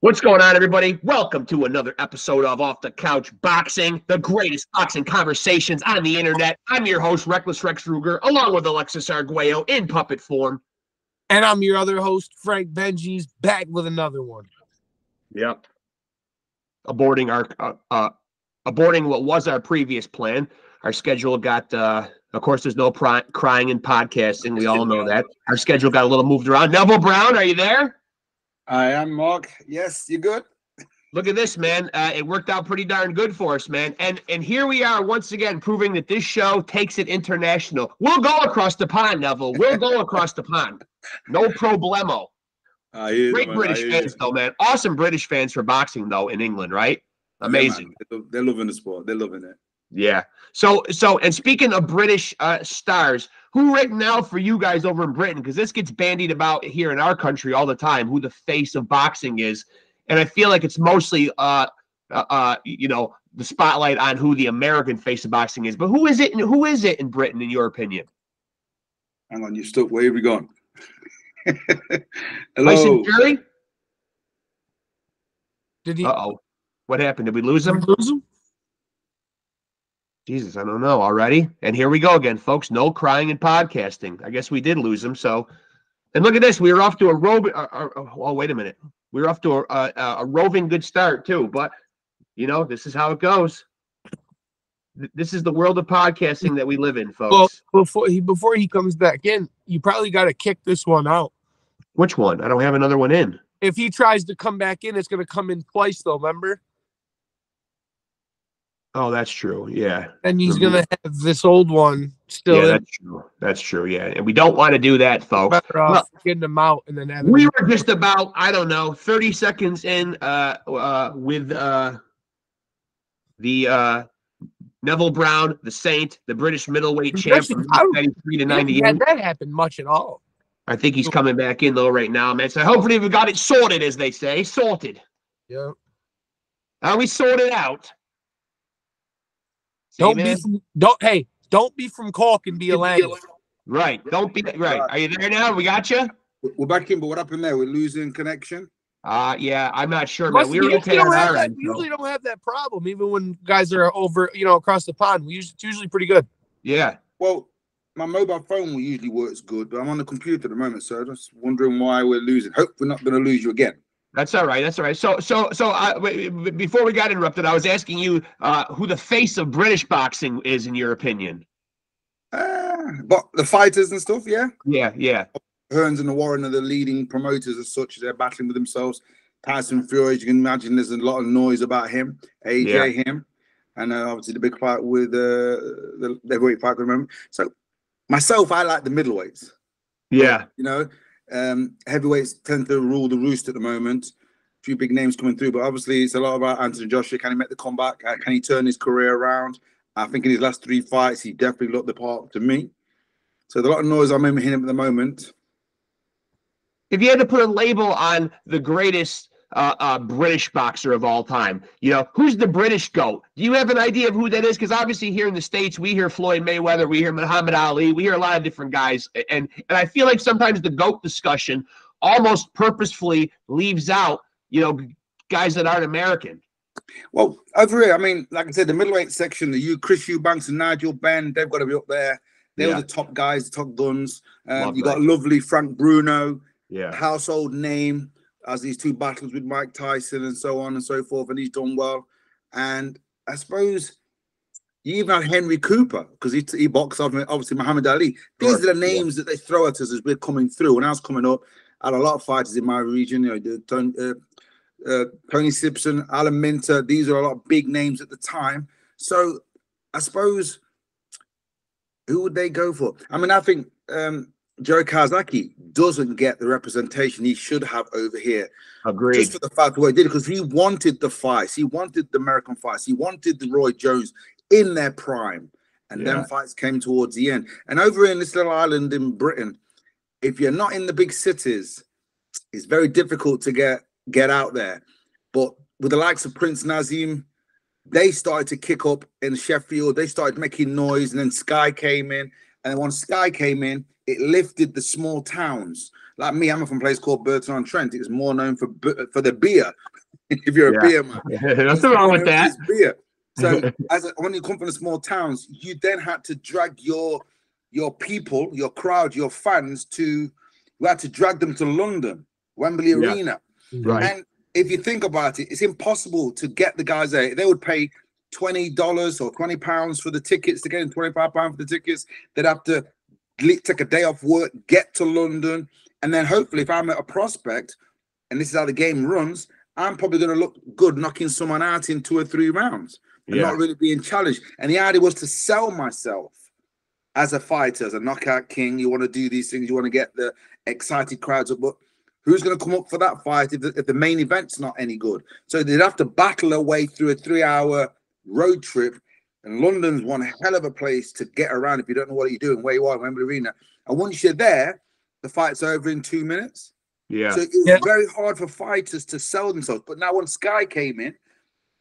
What's going on, everybody? Welcome to another episode of Off the Couch Boxing, the greatest boxing conversations on the internet. I'm your host, Reckless Rex Ruger, along with Alexis Arguello in puppet form. And I'm your other host, Frank Benji's, back with another one. Yep. Aborting what was our previous plan. Our schedule got, of course, there's no crying in podcasting. We all know that. Our schedule got a little moved around. Neville Brown, are you there? I am, Mark. Yes, you good? Look at this, man. It worked out pretty darn good for us, man. And here we are once again proving that this show takes it international. We'll go across the pond, Neville. We'll go across the pond. No problemo. Great British fans, though, man. Awesome British fans for boxing, though, in England, right? Amazing. Yeah, they're loving the sport. They're loving it. Yeah. So, and speaking of British stars, who right now for you guys over in Britain, because this gets bandied about here in our country all the time, who the face of boxing is, and I feel like it's mostly, the spotlight on who the American face of boxing is. But who is it? Who is it in Britain, in your opinion? Hang on, you stuck. Where have we gone? Hello. Tyson Fury? Did he? Uh-oh. What happened? Did we lose him? Lose him? Jesus, I don't know already. And here we go again, folks. No crying in podcasting. I guess we did lose him. So, and look at this. We were off to a wait a minute. We were off to a roving good start too. But this is how it goes. This is the world of podcasting that we live in, folks. Well, before he comes back in, you probably got to kick this one out. Which one? I don't have another one in. If he tries to come back in, it's going to come in twice, though. Remember? Oh, that's true. Yeah. And he's going to have this old one still. Yeah, that's true. That's true. Yeah. And we don't want to do that, folks. Better off getting them out and then having we were just about, 30 seconds in with the Neville Brown, the Saint, the British middleweight champ from 93 to 98. Had that happen much at all. I think he's coming back in, though, right now, man. So hopefully we got it sorted, as they say. Sorted. Yeah. Are we sorted out? Don't be from Cork and be a land. Right. Don't be right. Are you there now? We got you? We're back in, but what happened there? We're losing connection? Yeah, I'm not sure, man. We were okay on our end. We usually don't have that problem, even when guys are over, across the pond. It's usually pretty good. Yeah. Well, my mobile phone usually works good, but I'm on the computer at the moment, so I'm just wondering why we're losing. Hope we're not going to lose you again. That's all right. That's all right. So before we got interrupted, I was asking you who the face of British boxing is, in your opinion. But the fighters and stuff, yeah? Yeah. Hearns and the Warren are the leading promoters as such. They're battling with themselves. Tyson Fury, you can imagine there's a lot of noise about him. him. And obviously the big fight with the heavyweight fight, remember? So myself, I like the middleweights. Yeah. Heavyweights tend to rule the roost at the moment. A few big names coming through, but obviously it's a lot about Anthony Joshua. Can he make the comeback? Can he turn his career around? I think in his last 3 fights, he definitely looked the part to me. So there's a lot of noise I'm in him at the moment. If you had to put a label on the greatest British boxer of all time, who's the British GOAT? Do you have an idea of who that is? Because obviously here in the States, we hear Floyd Mayweather, we hear Muhammad Ali, we hear a lot of different guys. And I feel like sometimes the GOAT discussion almost purposefully leaves out, guys that aren't American. Well, over here, I mean, like I said, the middleweight section, Chris Eubanks and Nigel Benn, they've got to be up there. They were the top guys, the top guns. You got lovely Frank Bruno, household name, as these 2 battles with Mike Tyson and so on and so forth, and he's done well. And I suppose you even have Henry Cooper, because he boxed obviously Muhammad Ali. These are the names that they throw at us as we're coming through. When I was coming up, I had a lot of fighters in my region, Tony Simpson, Alan Minter. These are a lot of big names at the time. So I suppose, who would they go for? I mean, I think Joe Kawasaki doesn't get the representation he should have over here. Agreed. Just for the fact of what he did, because he wanted the fights. He wanted the American fights. He wanted the Roy Jones in their prime. And then fights came towards the end. And over in this little island in Britain, if you're not in the big cities, it's very difficult to get out there. But with the likes of Prince Nazim, they started to kick up in Sheffield. They started making noise, and then Sky came in. And then once Sky came in, it lifted the small towns. Like me, I'm from a place called Burton-on-Trent. It's more known for the beer. If you're a beer man, nothing wrong with that. Beer. So when you come from the small towns, you then had to drag your people, your crowd, your fans you had to drag them to London, Wembley Arena. Right. And if you think about it, it's impossible to get the guys there. They would pay $20 or £20 for the tickets to get in, £25 for the tickets. They'd have to take a day off work, get to London, and then hopefully if I'm at a prospect, and this is how the game runs, I'm probably going to look good knocking someone out in 2 or 3 rounds and not really being challenged. And the idea was to sell myself as a fighter, as a knockout king. You want to do these things. You want to get the excited crowds up. But who's going to come up for that fight if the main event's not any good? So they'd have to battle their way through a 3-hour road trip. And London's one hell of a place to get around if you don't know what you're doing, where you are, Wembley Arena. And once you're there, the fight's over in 2 minutes. Yeah. So it was very hard for fighters to sell themselves. But now when Sky came in,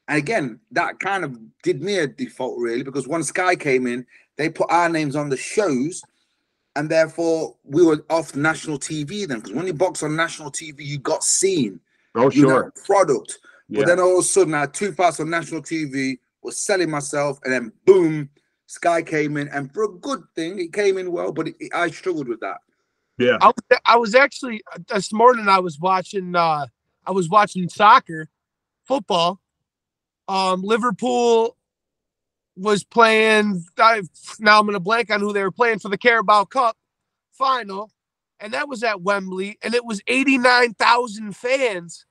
and again, that kind of did me a default, really, because when Sky came in, they put our names on the shows, and therefore we were off national TV then. Because when you box on national TV, you got seen. Oh, you sure. know, product. But then all of a sudden, I had 2 fights on national TV, was selling myself, and then boom, Sky came in. And for a good thing, it came in well, but I struggled with that. Yeah. I was actually this morning. I was watching soccer, football. Liverpool was playing. Now I'm going to blank on who they were playing for the Carabao Cup final, and that was at Wembley, and it was 89,000 fans.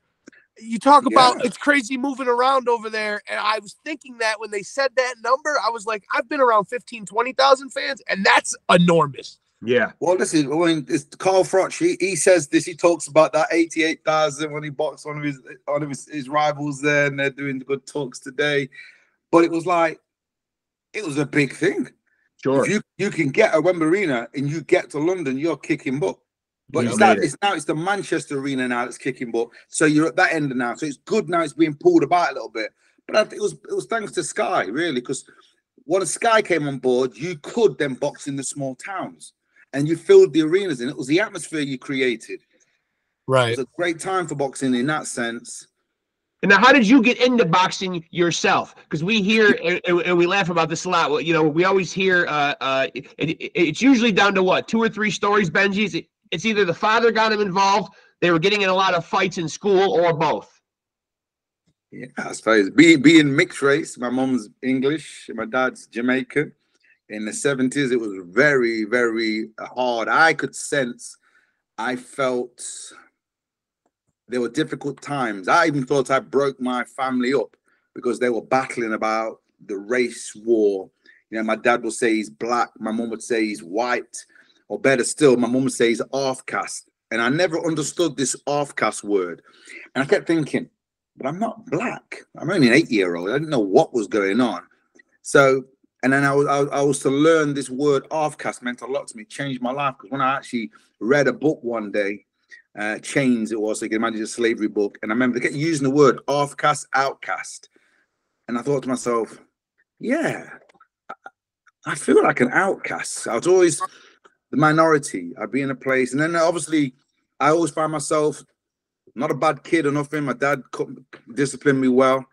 You talk about it's crazy moving around over there, and I was thinking that when they said that number, I was like, I've been around 15,000, 20,000 fans, and that's enormous. Yeah. Well, this is when it's Carl Froch. He says this. He talks about that 88,000 when he boxed one of his rivals there, and they're doing good talks today. But it was like, it was a big thing. Sure. If you can get a Wembley Arena and you get to London, you're kicking butt. But it's the Manchester Arena now that's kicking butt. So you're at that end now. So it's good now. It's being pulled about a little bit. But I think it was thanks to Sky, really, because when Sky came on board, you could then box in the small towns. And you filled the arenas in. It was the atmosphere you created. Right. It was a great time for boxing in that sense. And now, how did you get into boxing yourself? Because we hear and we laugh about this a lot. Well, you know, we always hear it's usually down to what, 2 or 3 stories, Benji's. It's either the father got him involved, they were getting in a lot of fights in school, or both. Yeah, I suppose being mixed race. My mom's English, my dad's Jamaican. In the 70s, it was very, very hard. I could sense, I felt there were difficult times. I even thought I broke my family up because they were battling about the race war. You know, my dad would say he's black. My mom would say he's white. Or better still, my mom would say he's half-caste. And I never understood this half-caste word. And I kept thinking, but I'm not black. I'm only an 8-year-old. I didn't know what was going on. So... And then I was to learn this word half-caste meant a lot to me. It changed my life, because when I actually read a book one day, Chains it was, so you can imagine, a slavery book, and I remember they kept using the word half-caste, outcast, and I thought to myself, yeah, I feel like an outcast. I was always the minority. I'd be in a place, and then obviously I always find myself not a bad kid or nothing. My dad disciplined me well.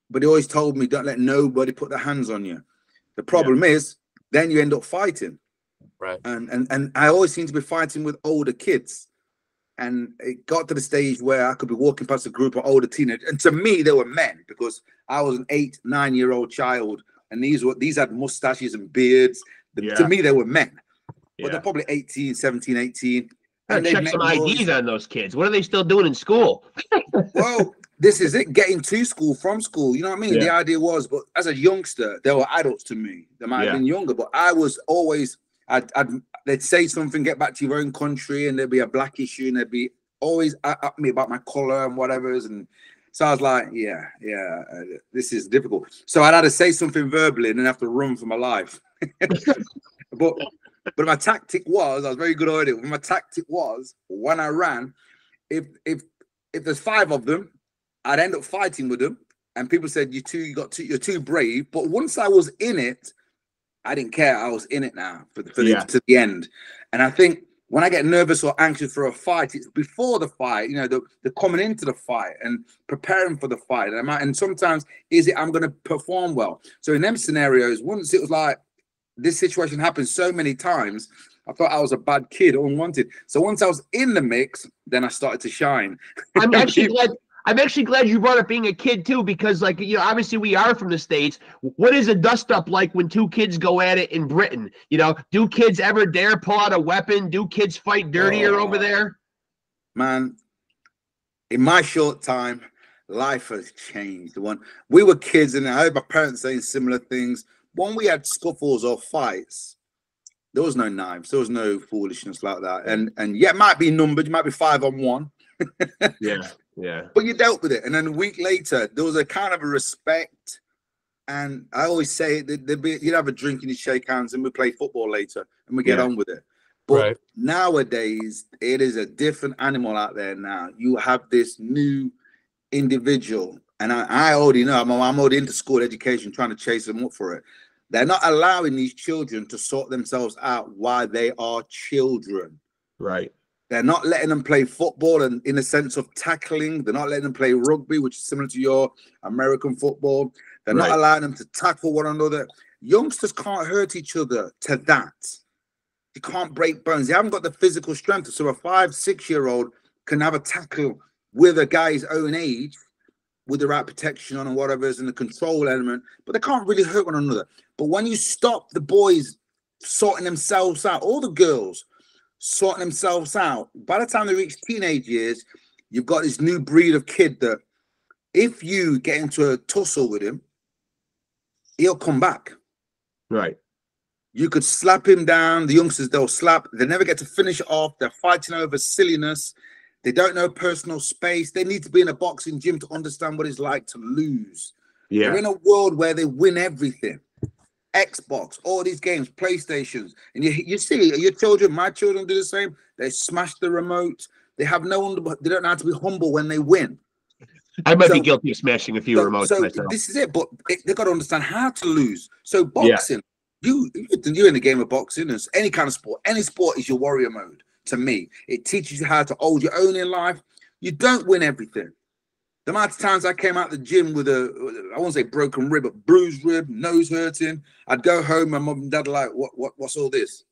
But he always told me, don't let nobody put their hands on you. The problem is, then you end up fighting. Right. And I always seem to be fighting with older kids. And it got to the stage where I could be walking past a group of older teenagers. And to me, they were men, because I was an 8, 9-year-old child. And these had mustaches and beards. To me, they were men. But they're probably 18, 17, 18. And check some IDs on those kids. What are they still doing in school? Well, this is it, getting to school from school. You know what I mean? The idea was, but as a youngster, they were adults to me. They might have been younger, but I was always, they'd say something, get back to your own country, and there'd be a black issue, and they'd be always at me about my color and whatever's. And so I was like, this is difficult. So I'd had to say something verbally and then have to run for my life. But my tactic was, I was very good at it. My tactic was, when I ran, if there's 5 of them, I'd end up fighting with them, and people said, you're too brave. But once I was in it, I didn't care. I was in it now to the end. And I think when I get nervous or anxious for a fight, it's before the fight, you know, the coming into the fight and preparing for the fight. And sometimes is it I'm going to perform well. So in them scenarios, once it was like this situation happened so many times, I thought I was a bad kid, unwanted. So once I was in the mix, then I started to shine. I'm actually glad you brought up being a kid too, because like, you know, obviously we are from the States. What is a dust up like when two kids go at it in Britain? You know, do kids ever dare pull out a weapon? Do kids fight dirtier over there? Man, in my short time, life has changed. When we were kids, and I heard my parents saying similar things. When we had scuffles or fights, there was no knives, there was no foolishness like that. And yeah, it might be numbered, you might be 5-on-1. Yeah. But you dealt with it. And then a week later, there was a kind of a respect. And I always say you'd have a drink and you shake hands and we play football later and we get on with it. But nowadays, it is a different animal out there now. You have this new individual. And I already know, I'm already into school education, trying to chase them up for it. They're not allowing these children to sort themselves out while they are children. Right. They're not letting them play football and in a sense of tackling. They're not letting them play rugby, which is similar to your American football. They're not allowing them to tackle one another. Youngsters can't hurt each other to that. You can't break bones. They haven't got the physical strength. So a 5-6-year-old can have a tackle with a guy's own age with the right protection on and whatever is in the control element, but they can't really hurt one another. But when you stop the boys sorting themselves out, all the girls sorting themselves out, by the time they reach teenage years, you've got this new breed of kid that if you get into a tussle with him, he'll come back. Right. You could slap him down. The youngsters, they'll slap. They never get to finish it off. They're fighting over silliness. They don't know personal space. They need to be in a boxing gym to understand what it's like to lose. Yeah. They're in a world where they win everything. Xbox, all these games, PlayStations. And you see your children, my children do the same. They smash the remote. They have they don't know how to be humble when they win. I might be guilty of smashing a few remotes myself. This is it, but they've got to understand how to lose. So boxing, you're in the game of boxing, and any kind of sport, any sport is your warrior mode. To me, it teaches you how to hold your own in life. You don't win everything. The amount of times I came out the gym with I won't say broken rib, but bruised rib, nose hurting. I'd go home, my mum and dad are like, what's all this?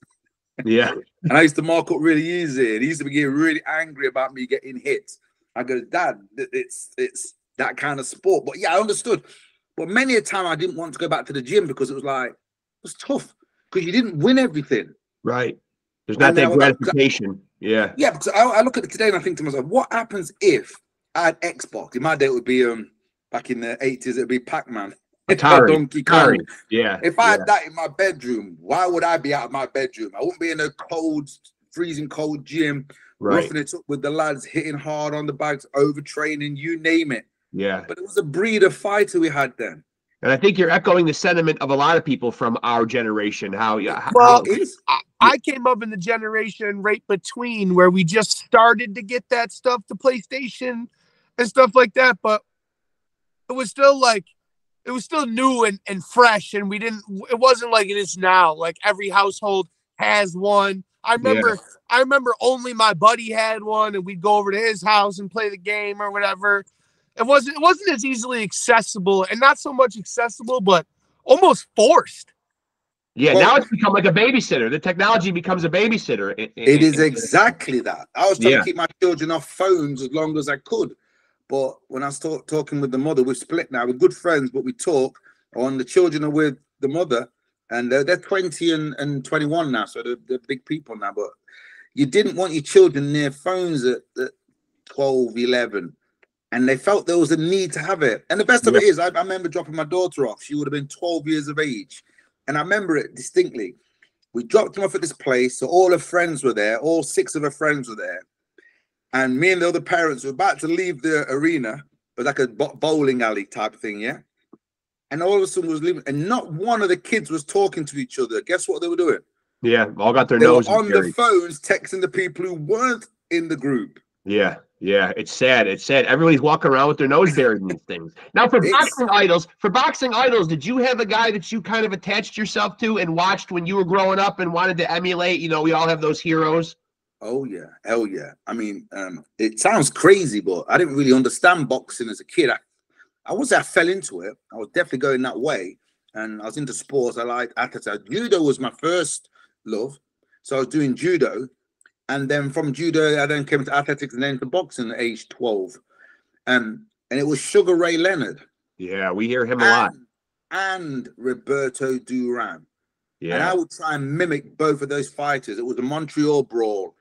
Yeah. And I used to mark up really easy. And he used to be getting really angry about me getting hit. I go, Dad, it's that kind of sport. But yeah, I understood. But many a time I didn't want to go back to the gym because it was tough because you didn't win everything. Right. There's not that gratification. Yeah. Yeah, because I look at it today and I think to myself, what happens if I had Xbox? In my day, it would be back in the 80s, it would be Pac-Man. Donkey Kong. Yeah. If I had that in my bedroom, why would I be out of my bedroom? I wouldn't be in a cold, freezing cold gym, roughing it up with the lads, hitting hard on the bags, overtraining, you name it. Yeah. But it was a breed of fighter we had then. And I think you're echoing the sentiment of a lot of people from our generation. I came up in the generation right between where we just started to get that stuff, the PlayStation and stuff like that. But it was still new and fresh. And it wasn't like it is now. Like every household has one. I remember only my buddy had one and we'd go over to his house and play the game or whatever. It wasn't as easily accessible, and not so much accessible, but almost forced. Yeah, now it's become like a babysitter. The technology becomes a babysitter. It is exactly that. I was trying to keep my children off phones as long as I could. But when I start talking with the mother, we're split now. We're good friends, but we talk. And the children are with the mother, and they're 20 and 21 now, so they're big people now. But you didn't want your children near phones at 12, 11. And they felt there was a need to have it. And the best of it is, I remember dropping my daughter off. She would have been 12 years of age. And I remember it distinctly. We dropped them off at this place. So all her friends were there. All 6 of her friends were there. And me and the other parents were about to leave the arena. But like a bowling alley type of thing, yeah? And all of a sudden was leaving. And not one of the kids was talking to each other. Guess what they were doing? Yeah, all got their noses on the phones, texting the people who weren't in the group. Yeah. Yeah, it's sad. It's sad. Everybody's walking around with their nose buried in these things. Now, for boxing idols, did you have a guy that you kind of attached yourself to and watched when you were growing up and wanted to emulate? You know, we all have those heroes. Oh yeah, hell yeah. I mean, it sounds crazy, but I didn't really understand boxing as a kid. I wouldn't say I fell into it. I was definitely going that way, and I was into sports. I liked athletics. Judo was my first love, so I was doing judo, and then from judo, I then came into athletics, and then to boxing at age 12. And it was Sugar Ray Leonard. Yeah, we hear him a lot. And Roberto Duran. Yeah. And I would try and mimic both of those fighters. It was the Montreal Brawl.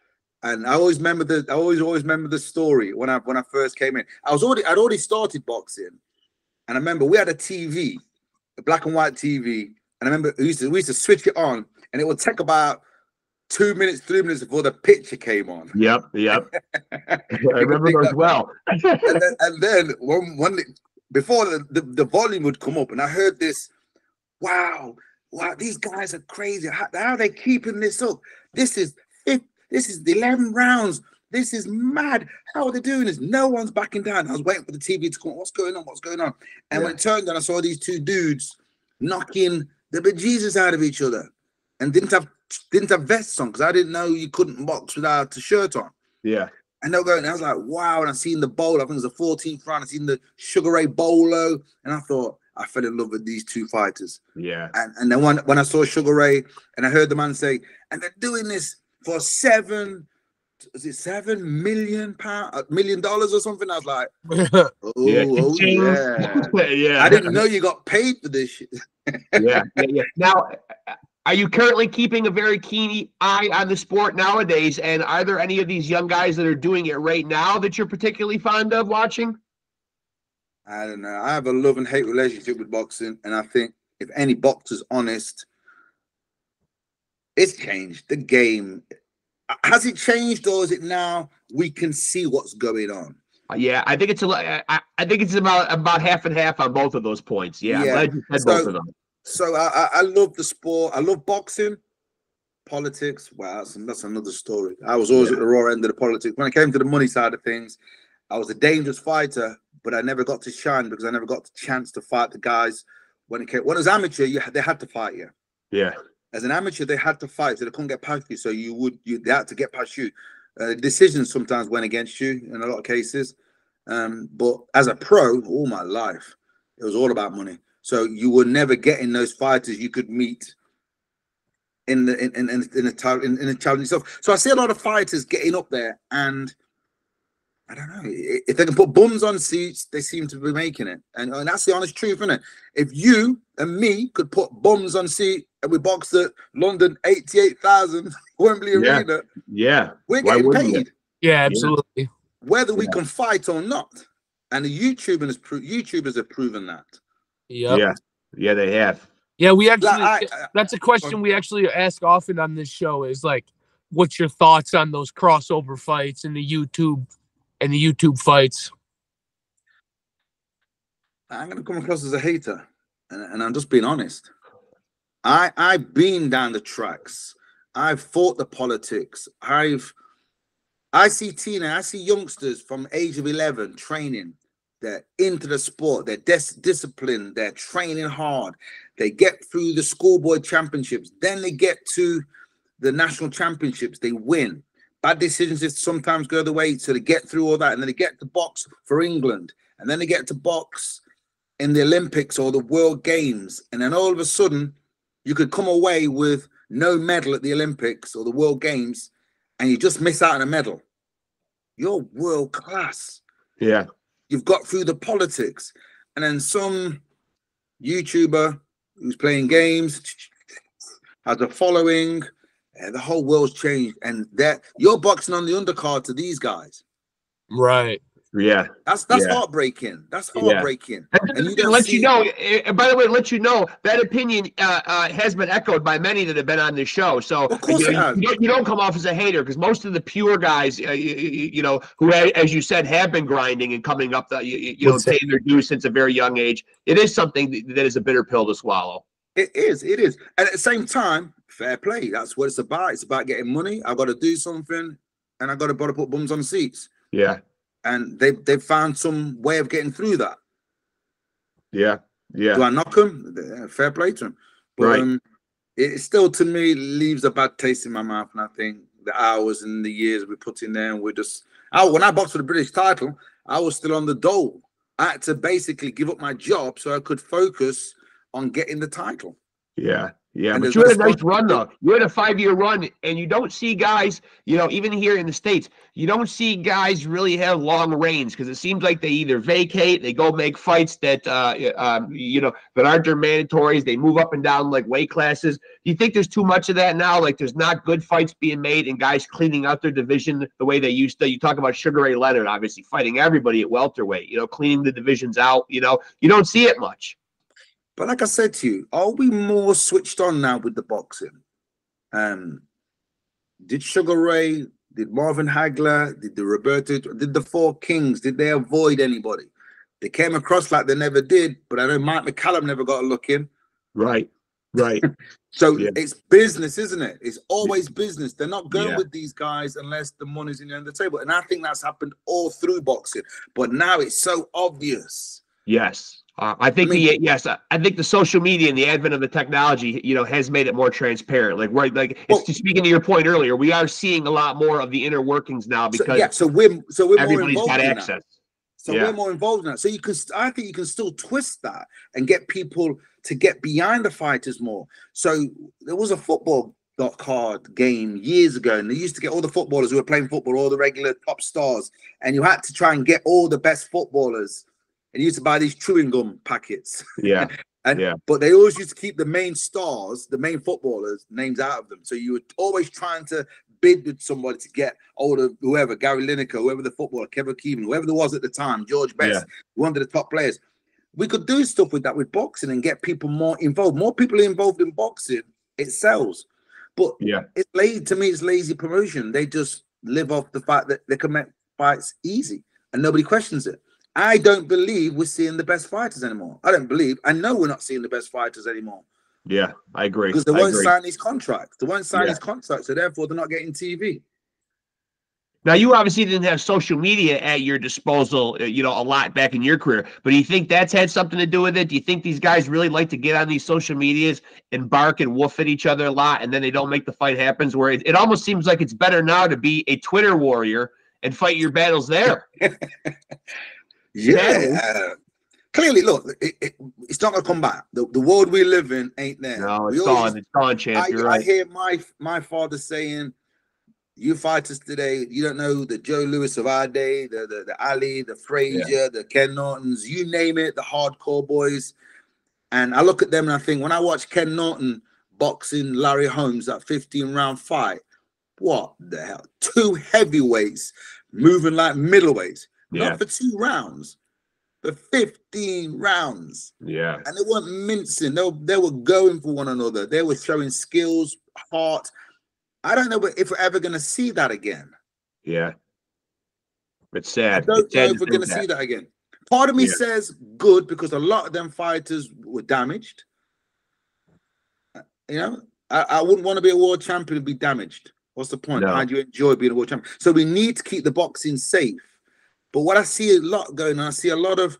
And I always remember the story when I first came in. I'd already started boxing. And I remember we had a TV, a black and white TV. And I remember we used to switch it on, and it would take about 2 minutes, 3 minutes before the picture came on. Yep. I remember those well. and then one before the volume would come up, and I heard this, wow, these guys are crazy. How are they keeping this up? This is 11 rounds. This is mad. How are they doing this? No one's backing down. I was waiting for the TV to come on. What's going on? And when it turned on, I saw these two dudes knocking the bejesus out of each other, and didn't have vests on, because I didn't know you couldn't box without a shirt on. Yeah. And they were going, I was like, wow. And I seen the bowl. I think it was the 14th round. I seen the Sugar Ray Bolo. And I thought, I fell in love with these two fighters. Yeah. And then when I saw Sugar Ray, and I heard the man say, and they're doing this for $7 million or something. I was like, oh yeah. Yeah. I didn't know you got paid for this shit. Yeah. Now, are you currently keeping a very keen eye on the sport nowadays? And are there any of these young guys that are doing it right now that you're particularly fond of watching? I don't know. I have a love and hate relationship with boxing. And I think if any boxer's honest, it's changed. The game. Has it changed, or is it now we can see what's going on? Yeah, I think it's about half and half on both of those points. Yeah. I'm glad you said both of them. So I love the sport. I love boxing. Politics, wow, that's another story. I was always at the raw end of the politics. When it came to the money side of things, I was a dangerous fighter, but I never got to shine because I never got the chance to fight the guys. When it was amateur, they had to fight you. Yeah. As an amateur, they had to fight, so they couldn't get past you. So they had to get past you. Decisions sometimes went against you in a lot of cases. But as a pro, all my life, it was all about money. So you were never getting those fighters you could meet in the challenge itself. So I see a lot of fighters getting up there, and I don't know if they can put bums on seats, they seem to be making it. And that's the honest truth, isn't it? If you and me could put bums on seat and we boxed at London 88,000 Wembley Arena, we're getting paid. Yeah, absolutely. Whether we can fight or not. And the YouTubers have proven that. Yep. Yeah, they have. Yeah, we actually that's a question we actually ask often on this show, is like, what's your thoughts on those crossover fights and the YouTube fights? I'm gonna come across as a hater, and I'm just being honest. I've been down the tracks. I've fought the politics. I see youngsters from age of 11 training. They're into the sport. They're disciplined. They're training hard. They get through the schoolboy championships. Then they get to the national championships. They win. Bad decisions sometimes go the way, so they get through all that. And then they get to box for England. And then they get to box in the Olympics or the World Games. And then all of a sudden, you could come away with no medal at the Olympics or the World Games, and you just miss out on a medal. You're world class. Yeah. You've got through the politics. And then some YouTuber who's playing games has a following, and the whole world's changed. And you're boxing on the undercard to these guys. Right. Yeah. That's heartbreaking. That's heartbreaking. And you let you know, by the way, let you know that opinion has been echoed by many that have been on this show. So you don't come off as a hater, because most of the pure guys, who, as you said, have been grinding and coming up, paying their dues since a very young age. It is something that is a bitter pill to swallow. It is. And at the same time, fair play. That's what it's about. It's about getting money. I've got to do something, and I've got to put bums on seats. Yeah. And they've found some way of getting through that. Yeah. Do I knock them? Fair play to them. But it still, to me, leaves a bad taste in my mouth. And I think the hours and the years we put in there, and we're just. When I boxed for the British title, I was still on the dole. I had to basically give up my job so I could focus on getting the title. Yeah. Yeah, but you had a nice run, though. You had a 5-year run, and you don't see guys, you know, even here in the States, you don't see guys really have long reigns because it seems like they either vacate, they go make fights that, you know, that aren't their mandatories. They move up and down like weight classes. Do you think there's too much of that now? Like there's not good fights being made and guys cleaning out their division the way they used to? You talk about Sugar Ray Leonard, obviously fighting everybody at welterweight, you know, cleaning the divisions out. You know, you don't see it much. But like I said to you, are we more switched on now with the boxing? Did Sugar Ray, did Marvin Hagler, did the Roberto, did the Four Kings, did they avoid anybody? They came across like they never did, but I know Mike McCallum never got a look in. Right, right. So it's business, isn't it? It's always business. They're not going with these guys unless the money's in the end of the table. And I think that's happened all through boxing. But now it's so obvious. Yes. I think I think the social media and the advent of the technology, you know, has made it more transparent. It's speaking to your point earlier, we are seeing a lot more of the inner workings now because so we're everybody's more got involved access. So we're more involved in that. So I think you can still twist that and get people to get behind the fighters more. So there was a football card game years ago, and they used to get all the footballers who were playing football, all the regular top stars, and you had to try and get all the best footballers. And you used to buy these chewing gum packets. Yeah. But they always used to keep the main stars, the main footballers, names out of them. So you were always trying to bid with somebody to get whoever, Gary Lineker, whoever the footballer, Kevin Keevan, whoever there was at the time, George Best, one of the top players. We could do stuff with that with boxing and get people more involved. More people are involved in boxing, it sells. But it's lazy. To me, it's lazy promotion. They just live off the fact that they can make fights easy and nobody questions it. I don't believe we're seeing the best fighters anymore. I know we're not seeing the best fighters anymore. Yeah, I agree. Because they won't sign these contracts. They won't sign these contracts, so therefore they're not getting TV. Now, you obviously didn't have social media at your disposal, you know, a lot back in your career. But do you think that's had something to do with it? Do you think these guys really like to get on these social medias and bark and woof at each other a lot, and then they don't make the fight happen? Where it almost seems like it's better now to be a Twitter warrior and fight your battles there. Clearly, look, it's not gonna come back. The world we live in ain't there. No, it's gone, champ. You're right. I hear my father saying, "You fighters today, you don't know the Joe Louis of our day, the Ali, the Frazier, the Ken Nortons, you name it, the hardcore boys." And I look at them and I think, when I watch Ken Norton boxing Larry Holmes, that 15-round fight, what the hell? 2 heavyweights moving like middleweights. Not for 2 rounds, but 15 rounds. Yeah. And they weren't mincing. They were going for one another. They were showing skills, heart. I don't know if we're ever going to see that again. Yeah. It's sad. I don't know if we're going to see that again. Part of me says good, because a lot of them fighters were damaged. You know, I wouldn't want to be a world champion and be damaged. What's the point? How do you enjoy being a world champion? So we need to keep the boxing safe. But what I see a lot going on, I see a lot of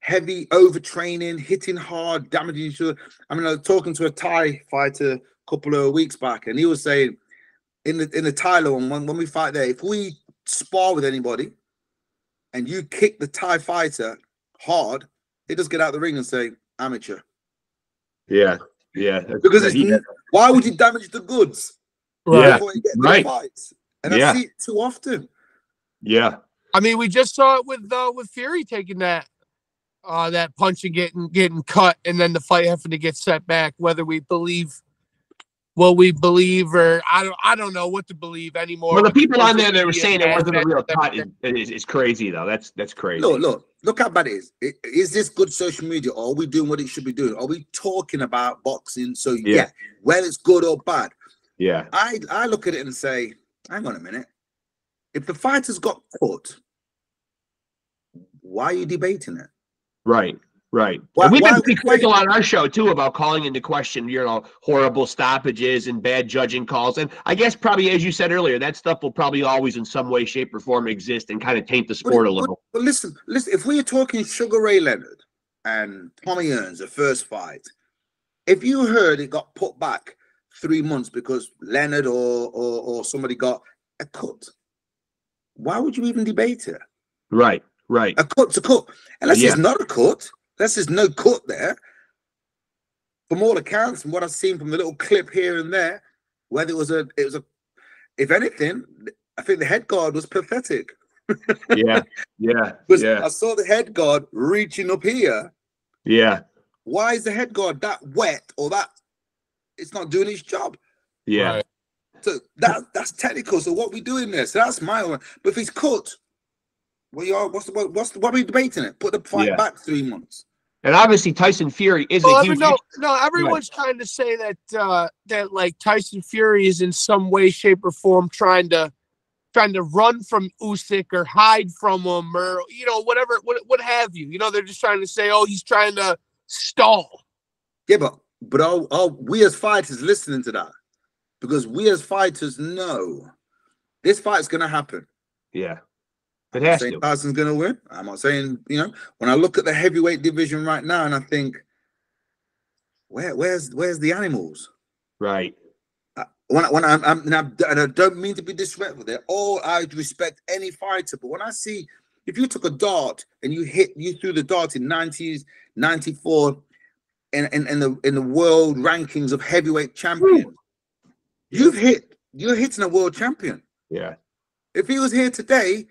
heavy overtraining, hitting hard, damaging each other. I mean, I was talking to a Thai fighter a couple of weeks back, and he was saying in the Thailand one, when we fight there, if we spar with anybody and you kick the Thai fighter hard, they just get out of the ring and say, amateur. Yeah. Because why would you damage the goods before you get the fights? And I see it too often. Yeah. I mean, we just saw it with Fury taking that punch and getting cut, and then the fight having to get set back. Whether we believe what we believe, or I don't know what to believe anymore. Well, the people on there that were saying it wasn't a real cut is crazy, though. That's crazy. Look how bad it is. Is this good social media, or are we doing what it should be doing? Are we talking about boxing? So whether it's good or bad. Yeah. I look at it and say, hang on a minute. If the fighters got caught, why are you debating it? Right. And we've been pretty critical on our show too about calling into question, you know, horrible stoppages and bad judging calls. And I guess probably, as you said earlier, that stuff will probably always in some way, shape, or form exist and kind of taint the sport a little. But listen, if we are talking Sugar Ray Leonard and Tommy Hearns, the first fight, if you heard it got put back 3 months because Leonard or somebody got a cut. Why would you even debate it? Right. A cut's a cut. Unless there's not a cut, unless there's no cut there. From all accounts, from what I've seen from the little clip here and there, whether it was a, if anything, I think the head guard was pathetic. Yeah. I saw the head guard reaching up here. Yeah. Why is the head guard that wet or that it's not doing its job? Yeah. Right. So that's technical. So what we doing there? So that's my one. But if he's cut, what are we debating it? Put the fight back 3 months. And obviously Tyson Fury is a huge. No, everyone's trying to say that that like Tyson Fury is in some way, shape, or form trying to run from Usyk or hide from him, or whatever, what have you. They're just trying to say, oh, he's trying to stall. Yeah, but are we as fighters listening to that? Because we as fighters know this fight's gonna happen. Yeah. It has to. Tyson's going to win. I'm not saying, when I look at the heavyweight division right now and I think, where's the animals? Right. And I don't mean to be disrespectful. I respect any fighter, but when I see, if you took a dart and you threw the dart in 90s, 94 in the world rankings of heavyweight champions, you're hitting a world champion. Yeah. If he was here today,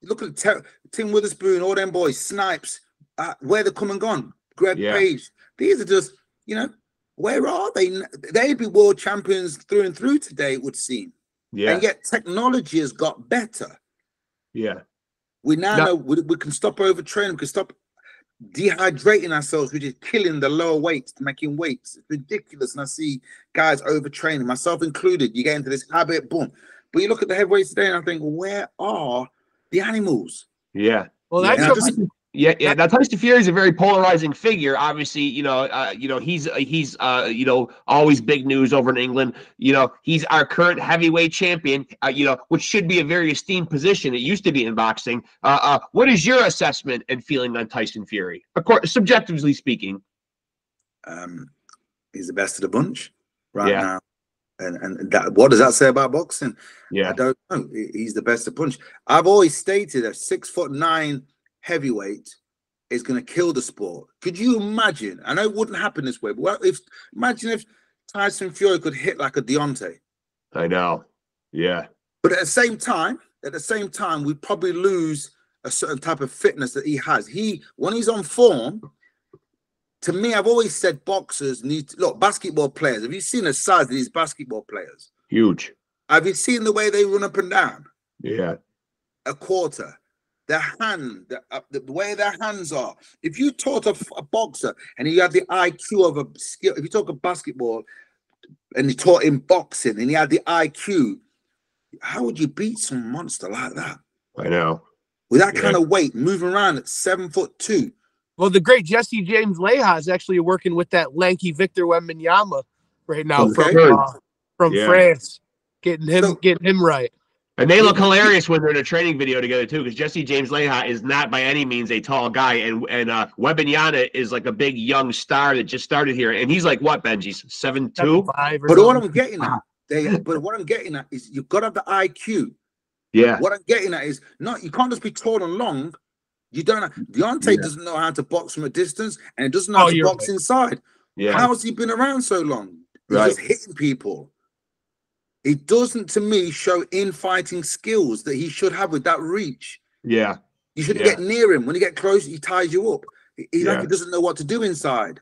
look at Tim Witherspoon, all them boys, Snipes, where they're come and gone. Greg Page. These are just, where are they? They'd be world champions through and through today, it would seem. Yeah. And yet technology has got better. Yeah. We now know we can stop overtraining, we can stop dehydrating ourselves, which is killing the lower weights, making weights. It's ridiculous. And I see guys overtraining, myself included. You get into this habit, boom. But you look at the heavyweights today and I think, where are the animals? Yeah. Well, Now Tyson Fury is a very polarizing figure. Obviously, he's always big news over in England. He's our current heavyweight champion. Which should be a very esteemed position. It used to be in boxing. What is your assessment and feeling on Tyson Fury? Of course, subjectively speaking. He's the best of the bunch right now. And that, what does that say about boxing? Yeah, I don't know. He's the best of punch. I've always stated that 6'9" heavyweight is going to kill the sport. Could you imagine? I know it wouldn't happen this way, but imagine if Tyson Fury could hit like a Deontay. I know. Yeah. But at the same time, we'd probably lose a certain type of fitness that he has. When he's on form. To me, I've always said boxers look, basketball players. Have you seen the size of these basketball players? Huge. Have you seen the way they run up and down? Yeah. A quarter. Their hand, the way their hands are. If you taught a boxer and he had the IQ of a skill, if you talk of basketball and you taught him boxing and he had the IQ, how would you beat some monster like that? I know. With that kind of weight, moving around at 7'2". Well, the great Jesse James Leija is actually working with that lanky Victor Wembanyama right now from France, getting him right. And they look hilarious when they're in a training video together too, because Jesse James Leija is not by any means a tall guy, and Wembanyama is like a big young star that just started here, and he's like what, Benji's 7'2"? But what I'm getting at, is you've got to have the IQ. Yeah. What I'm getting at is you can't just be tall and long. You don't have, Deontay doesn't know how to box from a distance, and he doesn't know how to box inside. Yeah. How has he been around so long? He's just hitting people. He doesn't, to me, show infighting skills that he should have with that reach. Yeah. You shouldn't get near him. When you get close, he ties you up. He doesn't know what to do inside.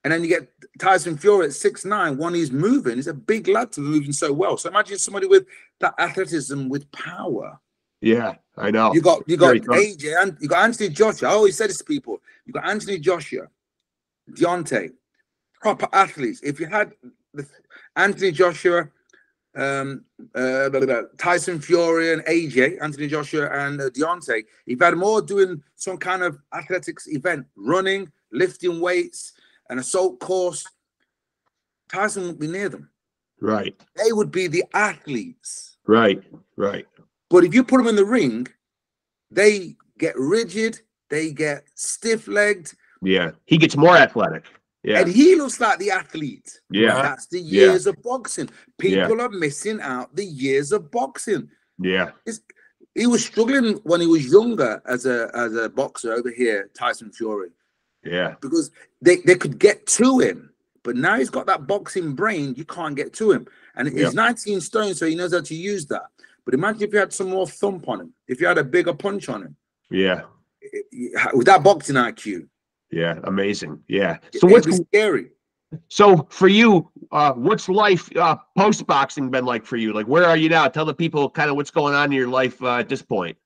And then you get Tyson Fury at 6'9". When he's moving, he's a big lad to be moving so well. So imagine somebody with that athleticism with power. Yeah, I know. You got AJ and you got Anthony Joshua. I always say this to people. You got Anthony Joshua, Deontay, proper athletes. If you had Anthony Joshua, Tyson Fury and AJ, Anthony Joshua and Deontay, if you had them all doing some kind of athletics event, running, lifting weights, an assault course, Tyson wouldn't be near them. Right. They would be the athletes. Right. But if you put them in the ring, they get rigid, they get stiff-legged. Yeah, he gets more athletic. Yeah. And he looks like the athlete. Yeah. That's the years of boxing. People are missing out the years of boxing. Yeah. He was struggling when he was younger as a boxer over here, Tyson Fury. Yeah. Because they could get to him. But now he's got that boxing brain, you can't get to him. And he's 19 stone, so he knows how to use that. But imagine if you had some more thump on him, if you had a bigger punch on him. Yeah. With that boxing IQ. Yeah, amazing. Yeah. So what's scary? So for you, what's life post boxing been like for you? Like, where are you now? Tell the people kind of what's going on in your life at this point.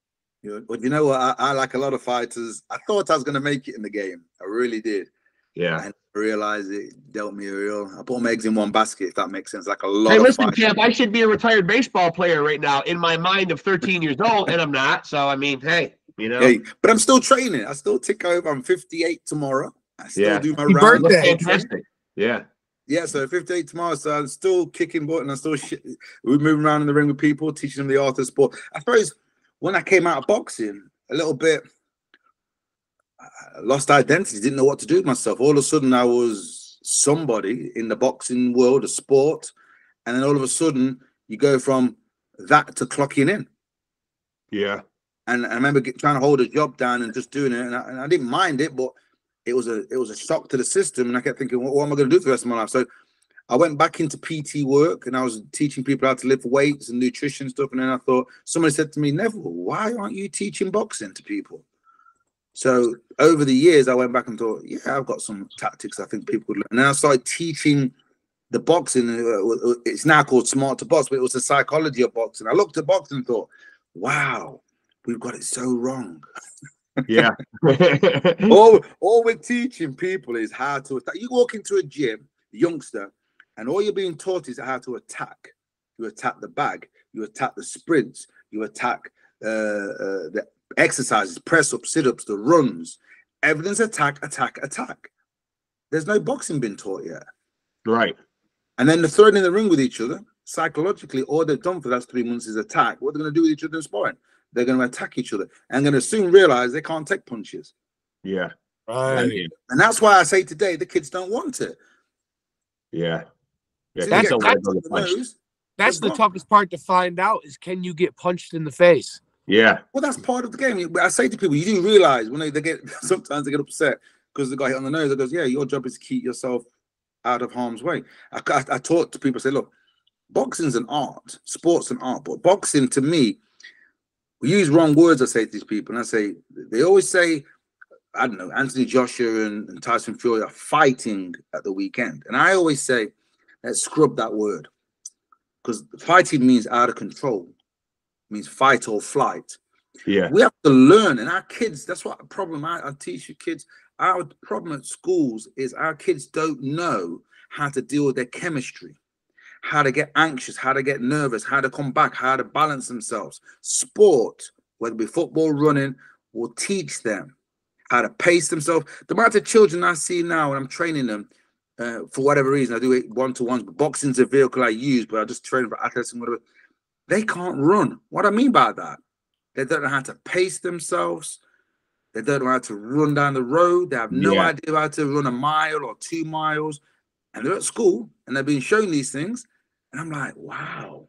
But you know what? I like a lot of fighters. I thought I was going to make it in the game. I really did. Yeah. And I realized it dealt me real. I put my eggs in one basket, if that makes sense. Like a lot Hey, of listen, fighters. champ, I should be a retired baseball player right now in my mind of 13 years old, and I'm not. So, I mean, hey, you know. Hey, but I'm still training. I still tick over. I'm 58 tomorrow. I still do my round. Birthday. Fantastic. Yeah. Yeah, so 58 tomorrow. So I'm still kicking butt and I'm still we're moving around in the ring with people, teaching them the art of sport. I suppose when I came out of boxing, a little bit, I lost identity, didn't know what to do with myself. All of a sudden, I was somebody in the boxing world, a sport. And then all of a sudden, you go from that to clocking in. Yeah. And I remember trying to hold a job down and just doing it. And I didn't mind it, but it was a shock to the system. And I kept thinking, what am I going to do for the rest of my life? So I went back into PT work and I was teaching people how to lift weights and nutrition stuff. And then I thought, somebody said to me, Neville, why aren't you teaching boxing to people? So over the years, I went back and thought, yeah, I've got some tactics I think people could learn. And then I started teaching the boxing. It's now called Smart to Box, but it was the psychology of boxing. I looked at boxing and thought, wow, we've got it so wrong. Yeah. all we're teaching people is how to attack. You walk into a gym, youngster, and all you're being taught is how to attack. You attack the bag, you attack the sprints, you attack the exercises, press ups, sit ups, the runs. Everything's attack, attack, attack. There's no boxing being taught yet. Right. And then they're thrown in the ring with each other. Psychologically, all they've done for the last 3 months is attack. What are they going to do with each other in sparring? They're going to attack each other and going to soon realize they can't take punches. Yeah. Right. And that's why I say today the kids don't want it. Yeah. Yeah. So that's the toughest part to find out is, can you get punched in the face? Yeah. Well, that's part of the game. I say to people, you do realize when they get, sometimes they get upset because they got hit on the nose. It goes, yeah, your job is to keep yourself out of harm's way. I talk to people, say, look, boxing's an art, sport's an art, but boxing to me, we use wrong words. I say to these people, and I say, they always say, I don't know, Anthony Joshua and Tyson Fury are fighting at the weekend. And I always say, let's scrub that word, because fighting means out of control, it means fight or flight. Yeah. We have to learn, and our kids, that's what the problem I teach you kids. Our problem at schools is our kids don't know how to deal with their chemistry, how to get anxious, how to get nervous, how to come back, how to balance themselves. Sport, whether it be football, running, will teach them how to pace themselves. The amount of children I see now when I'm training them, for whatever reason, I do it one-to-ones, but boxing's a vehicle I use, but I just train for athletes and whatever. They can't run. What I mean by that, they don't know how to pace themselves. They don't know how to run down the road. They have no idea how to run a mile or 2 miles. And they're at school and they're being shown these things. And I'm like, wow,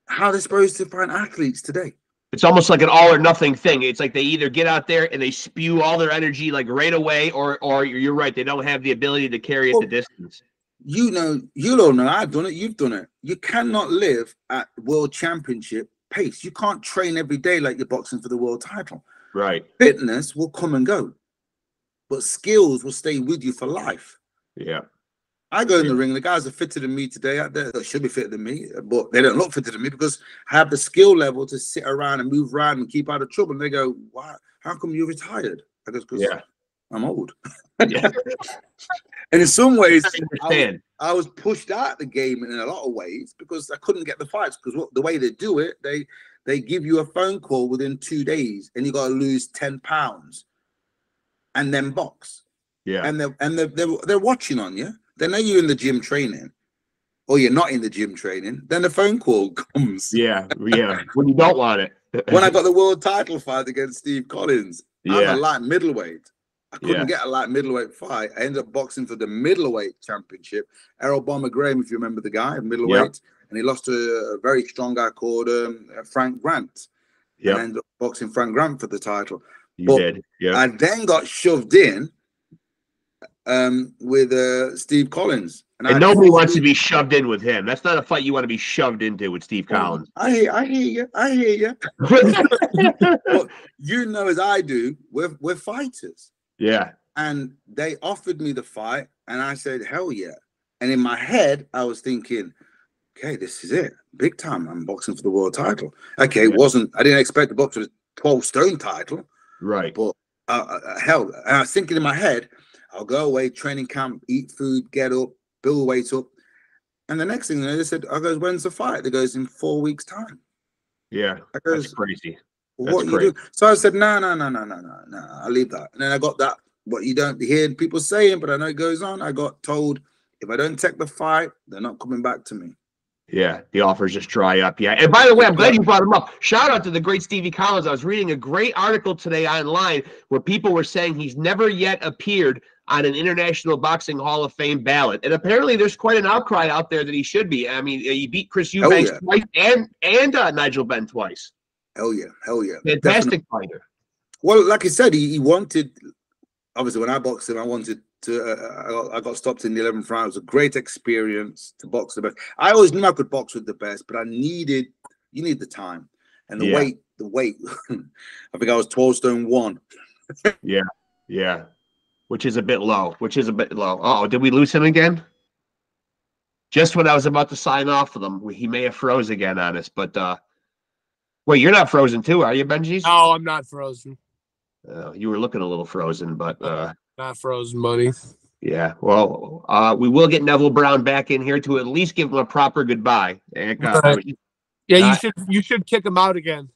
how are they supposed to find athletes today? It's almost like an all or nothing thing. It's like they either get out there and they spew all their energy like right away, or you're right, they don't have the ability to carry it the distance. You know, you don't know. I've done it. You've done it. You cannot live at world championship pace. You can't train every day like you're boxing for the world title. Right. Fitness will come and go, but skills will stay with you for life. Yeah. I go in the ring, the guys are fitter than me today. They should be fitter than me, but they don't look fitter than me because I have the skill level to sit around and move around and keep out of trouble. And they go, "Why? How come you're retired?" I go, "Because I'm old." Yeah. And in some ways, I was pushed out of the game in a lot of ways because I couldn't get the fights, because the way they do it, they give you a phone call within 2 days and you got to lose 10 pounds and then box. Yeah. And they're watching on you. They know you're in the gym training, or you're not in the gym training. Then the phone call comes. Yeah. When you don't want it. When I got the world title fight against Steve Collins, I'm a light middleweight. I couldn't get a light middleweight fight. I ended up boxing for the middleweight championship. Errol Bomber Graham, if you remember the guy, middleweight, and he lost to a very strong guy called Frank Grant. And I ended up boxing Frank Grant for the title. You did. Yeah. I then got shoved in with Steve Collins. And nobody wants to be shoved in with him. That's not a fight you want to be shoved into with Steve Collins. I hear you. But you know, as I do, we're fighters. Yeah. And they offered me the fight, and I said, hell yeah. And in my head, I was thinking, okay, this is it. Big time. I'm boxing for the world title. Okay, I didn't expect to box for the 12-stone title. Right. But hell, and I was thinking in my head, I'll go away, training camp, eat food, get up, build weight up. And the next thing they said, I goes, when's the fight? They goes, in 4 weeks' time. Yeah. That's crazy. What you do? So I said, no, I'll leave that. And then I got that, what you don't hear people saying, but I know it goes on. I got told, if I don't take the fight, they're not coming back to me. Yeah, the offers just dry up. Yeah. And by the way, I'm glad you brought him up. Shout out to the great Stevie Collins. I was reading a great article today online where people were saying he's never yet appeared on an International Boxing Hall of Fame ballot. And apparently there's quite an outcry out there that he should be. I mean, he beat Chris Eubanks twice and Nigel Benn twice. Hell yeah. Fantastic fighter. Well, like I said, he wanted, obviously when I boxed him, I wanted to, I got stopped in the 11th round. It was a great experience to box the best. I always knew I could box with the best, but you need the time. And the weight, I think I was 12 stone 1. Yeah. Which is a bit low. Oh, did we lose him again? Just when I was about to sign off with him, he may have froze again on us. But wait, you're not frozen too, are you, Benji? No, I'm not frozen. You were looking a little frozen, but not frozen, buddy. Yeah. Well, we will get Neville Brown back in here to at least give him a proper goodbye. And, you should kick him out again.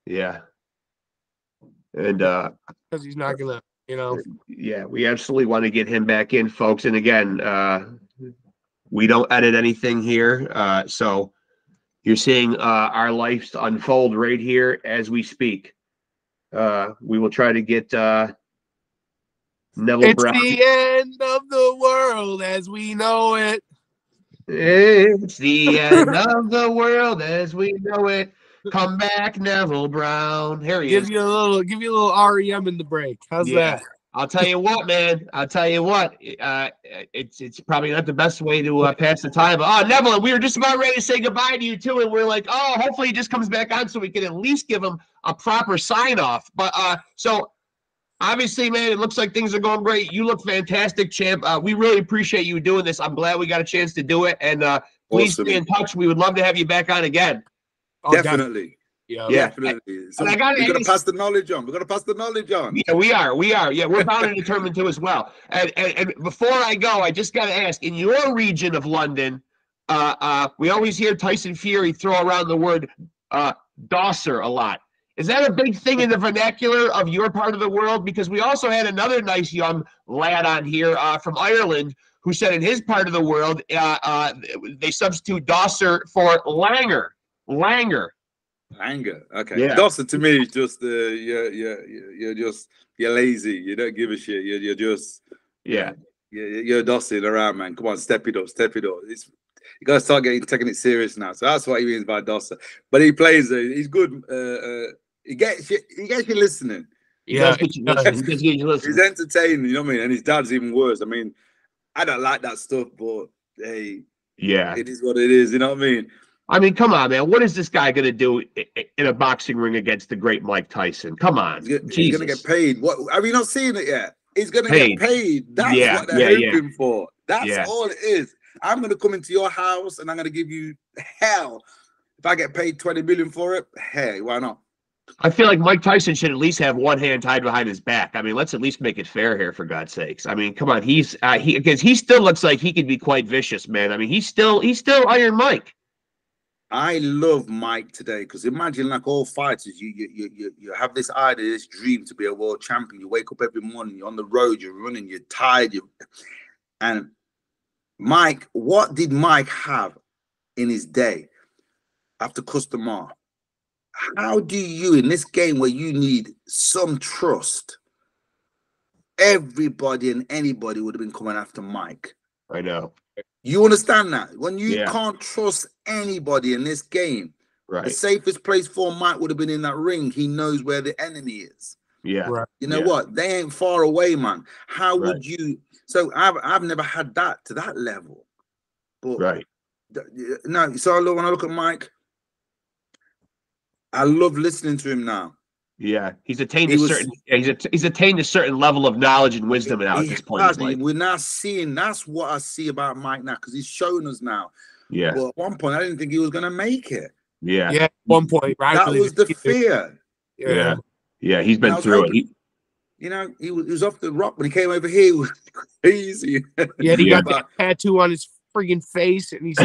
Yeah. And because he's not gonna. Yeah, we absolutely want to get him back in, folks. And again, we don't edit anything here. So you're seeing our lives unfold right here as we speak. We will try to get Neville Brown. It's the end of the world as we know it. It's the end of the world as we know it. Come back, Neville Brown. Here he is. Give you a little REM in the break. How's that? I'll tell you what, man. It's probably not the best way to pass the time. Oh, Neville, we were just about ready to say goodbye to you too, and we're like, oh, hopefully he just comes back on so we can at least give him a proper sign off. But so obviously, man, it looks like things are going great. You look fantastic, champ. We really appreciate you doing this. I'm glad we got a chance to do it, and please stay in touch. We would love to have you back on again. Oh, definitely. Yeah, definitely. So we're going to pass the knowledge on. Yeah, we are. Yeah, we're bound and determined to as well. And before I go, I just got to ask, in your region of London, we always hear Tyson Fury throw around the word dosser a lot. Is that a big thing in the vernacular of your part of the world? Because we also had another nice young lad on here from Ireland who said in his part of the world, they substitute dosser for langer. Langer. Okay. Yeah. Dosser to me is just you're lazy. You don't give a shit. You're just you're dossing around, man. Come on, step it up. You gotta start taking it serious now. So that's what he means by dosser. But he plays. He's good. He gets you listening. Yeah, he's entertaining. You know what I mean? And his dad's even worse. I mean, I don't like that stuff, but hey, it is what it is. You know what I mean? I mean, come on, man. What is this guy going to do in a boxing ring against the great Mike Tyson? Come on. He's going to get paid. What? Have you not seen it yet? He's going to get paid. That's what they're hoping for. That's all it is. I'm going to come into your house and I'm going to give you hell. If I get paid 20 million for it, hey, why not? I feel like Mike Tyson should at least have one hand tied behind his back. I mean, let's at least make it fair here, for God's sakes. I mean, come on. He still looks like he could be quite vicious, man. I mean, he's still Iron Mike. I love Mike today because imagine, like all fighters, you have this idea, this dream to be a world champion. You wake up every morning, you're on the road, you're running, you're tired. And Mike, what did Mike have in his day after Custom R? How do you, in this game where you need some trust, everybody and anybody would have been coming after Mike. I know. You understand that? When you can't trust anybody in this game, the safest place for Mike would have been in that ring. He knows where the enemy is. Yeah. Right. You know what? They ain't far away, man. How would you? So I've never had that to that level. But no, so when I look at Mike, I love listening to him now. Yeah, he's attained he's attained a certain level of knowledge and wisdom now at this point. We're now seeing, that's what I see about Mike now, because he's showing us now. Yeah. But at one point, I didn't think he was going to make it. Yeah. Yeah. At one point, right? That was the fear. Yeah. Yeah. He's been through it. You know, he was off the rock when he came over here. It was crazy. Yeah, he got that tattoo on his friggin' face, and he's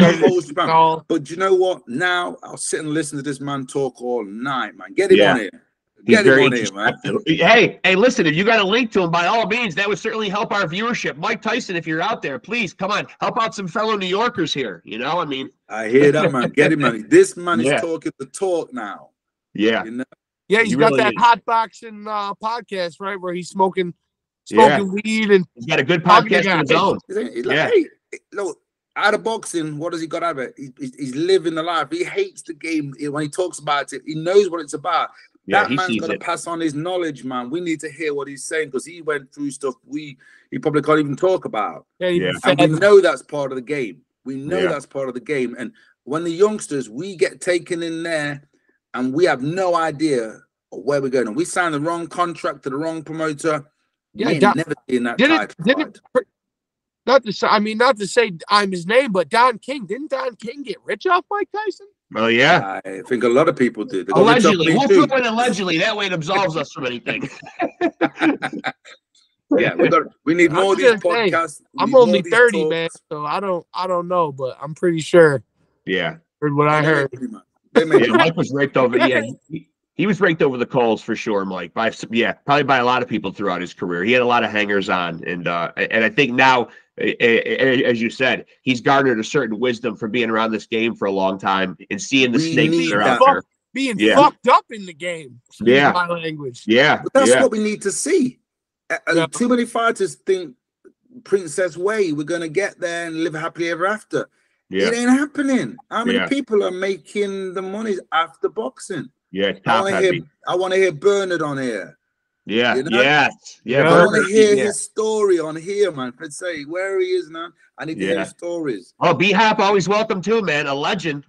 all. But you know what? Now I'll sit and listen to this man talk all night, man. Get him on here. Get him on here, man. Hey, listen, if you got a link to him, by all means, that would certainly help our viewership. Mike Tyson, if you're out there, please come on, help out some fellow New Yorkers here. You know, I mean, I hear that, man. Get him, man. This man is talking the talk now. Yeah. You know? Yeah, he's got that hot boxing podcast, right, where he's smoking weed, and he's got a good podcast of his own. Hey, look, out of boxing, what has he got out of it? He's living the life. He hates the game. When he talks about it, he knows what it's about. Yeah, that man's got to pass on his knowledge, man. We need to hear what he's saying, because he went through stuff he probably can't even talk about. Yeah. And we know that's part of the game. We know that's part of the game. And when the youngsters, we get taken in there, and we have no idea where we're going. And we signed the wrong contract to the wrong promoter. Yeah, never seen that not to say I'm his name, but Don King. Didn't Don King get rich off Mike Tyson? Oh, yeah. I think a lot of people did. Allegedly. We'll put in allegedly. That way it absolves us from anything. Yeah, we need more of these podcasts. I'm only 30, man, so I don't know, but I'm pretty sure. Yeah. Heard what I heard. Mike was raked over. Yeah, he was raked over the coals for sure, Mike. Probably by a lot of people throughout his career. He had a lot of hangers on, and I think now, as you said, he's garnered a certain wisdom from being around this game for a long time and seeing the snakes that are out there. Being fucked up in the game. My language. Yeah. But that's what we need to see. Too many fighters think Princess Way, we're going to get there and live happily ever after. Yeah. It ain't happening. How many people are making the money after boxing? Yeah, I want to hear Bernard on here. Yeah, you know? Yeah. I want to hear his story on here, man. Let's say where he is now. I need to hear his stories. Oh, B-Hop, always welcome too, man. A legend.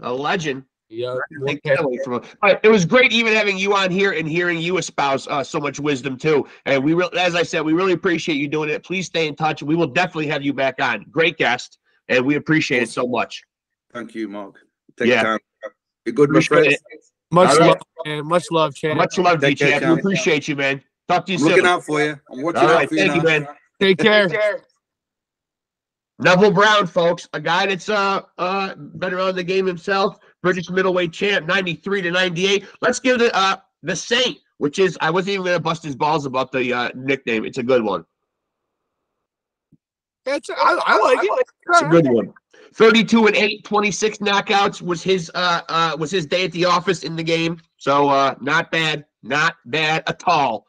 Yeah, it was great even having you on here and hearing you espouse so much wisdom too. And as I said, we really appreciate you doing it. Please stay in touch. We will definitely have you back on. Great guest, and we appreciate it so much. Thank you, Mark. Take time. You're good, my friend. Much love, man. Much love, Chad. Much love, D-Chad. We appreciate you, man. Talk to you soon. Looking out for you. I'm watching out for you. Thank you, man. Take care. Neville Brown, folks, a guy that's been around the game himself. British middleweight champ, 93 to 98. Let's give the Saint, which is, I wasn't even going to bust his balls about the nickname. It's a good one. I like it. It's a good one. 32-8, 26 knockouts was his day at the office in the game. So not bad at all.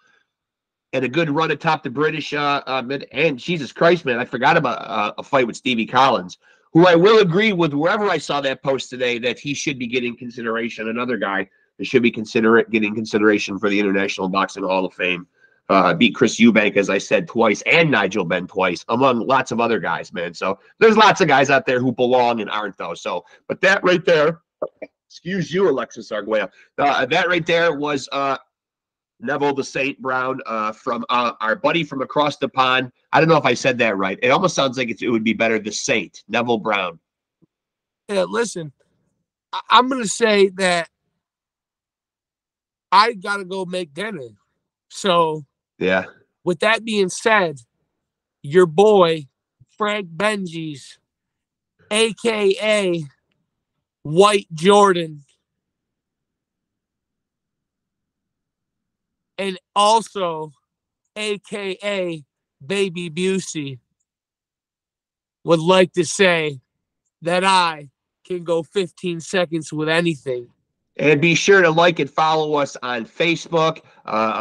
And a good run atop the British and Jesus Christ, man, I forgot about a fight with Stevie Collins, who I will agree with wherever I saw that post today that he should be getting consideration. Another guy that should be getting consideration for the International Boxing Hall of Fame. Beat Chris Eubank, as I said, twice, and Nigel Benn twice, among lots of other guys, man. So there's lots of guys out there who belong and aren't, though. So, but that right there, excuse you, Alexis Arguello, that right there was Neville the Saint Brown from our buddy from across the pond. I don't know if I said that right. It almost sounds like it would be better, the Saint, Neville Brown. Yeah, listen, I'm going to say that I got to go make dinner. So, yeah. With that being said, your boy, Frank Benji's, a.k.a. White Jordan, and also a.k.a. Baby Busey, would like to say that I can go 15 seconds with anything. And be sure to like and follow us on Facebook.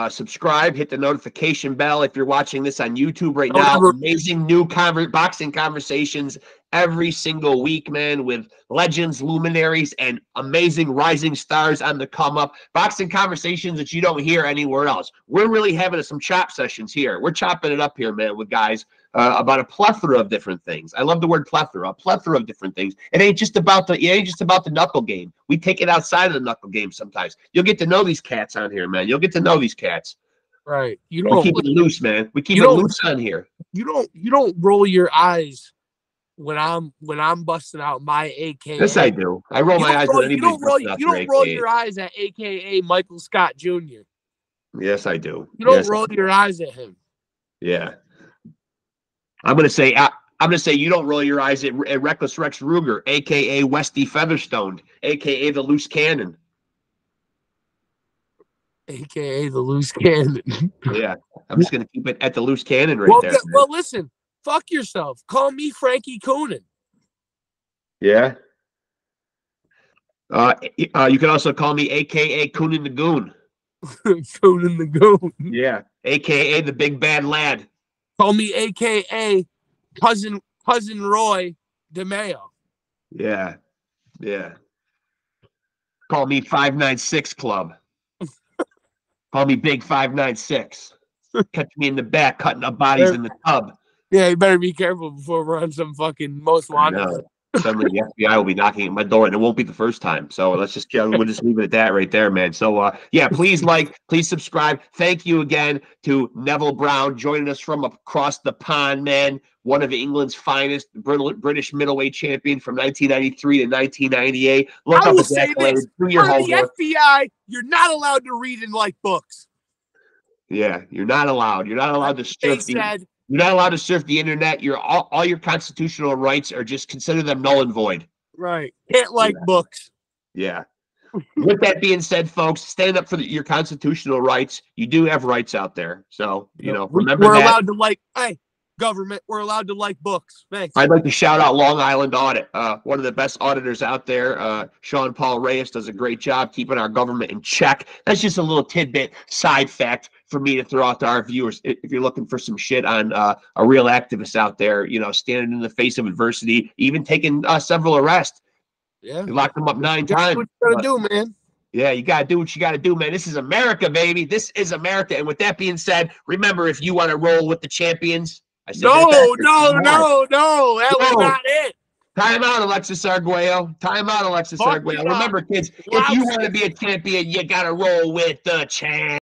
subscribe, hit the notification bell if you're watching this on YouTube right now. Amazing new boxing conversations every single week, man, with legends, luminaries, and amazing rising stars on the come up. Boxing conversations that you don't hear anywhere else. We're really having some chop sessions here. We're chopping it up here, man, with guys about a plethora of different things. I love the word plethora, a plethora of different things. It ain't just about the knuckle game. We take it outside of the knuckle game sometimes. You'll get to know these cats on here, man. You'll get to know these cats. Right. We keep it loose, man. We keep it loose on here. You don't roll your eyes when I'm busting out my AKA. Yes, I do. I roll my eyes at anybody. You don't roll your eyes at AKA Michael Scott Jr. Yes, I do. You don't roll your eyes at him. Yeah. I'm gonna say you don't roll your eyes at Reckless Rex Ruger, aka Westy Featherstone, aka the Loose Cannon. AKA the Loose Cannon. Yeah. I'm just gonna keep it at the Loose Cannon right there. Well, listen. Fuck yourself. Call me Frankie Coonan. Yeah. You can also call me AKA Coonan the Goon. Coonan the Goon. Yeah. AKA the Big Bad Lad. Call me AKA cousin Roy DeMayo. Yeah. Yeah. Call me 596 Club. Call me Big 596. Catch me in the back cutting up bodies in the tub. Yeah, you better be careful before we're on some fucking Most Wanted. Suddenly the FBI will be knocking at my door, and it won't be the first time. So we'll just leave it at that right there, man. So yeah, please please subscribe. Thank you again to Neville Brown joining us from across the pond, man. One of England's finest, British middleweight champion from 1993 to 1998. Look up his accolades. Do your homework. The FBI, you're not allowed to read and like books. Yeah, you're not allowed. You're not allowed to surf You're not allowed to surf the internet. All your constitutional rights are just consider them null and void. Right. Can't like books. Yeah. With that being said, folks, stand up for your constitutional rights. You do have rights out there. So, remember we're allowed to government, we're allowed to like books. Thanks. I'd like to shout out Long Island Audit. One of the best auditors out there. Sean Paul Reyes does a great job keeping our government in check. That's just a little tidbit, side fact for me to throw out to our viewers. If you're looking for some shit on a real activist out there, standing in the face of adversity, even taking several arrests. Yeah. You locked them up 9 times. What you gotta do, man. Yeah, you gotta do what you gotta do, man. This is America, baby. This is America. And with that being said, remember, if you want to roll with the champions, No, that was not it. Time out, Alexis Arguello. Time out, Alexis Arguello. Remember, kids, if you want to be a champion, you got to roll with the champ.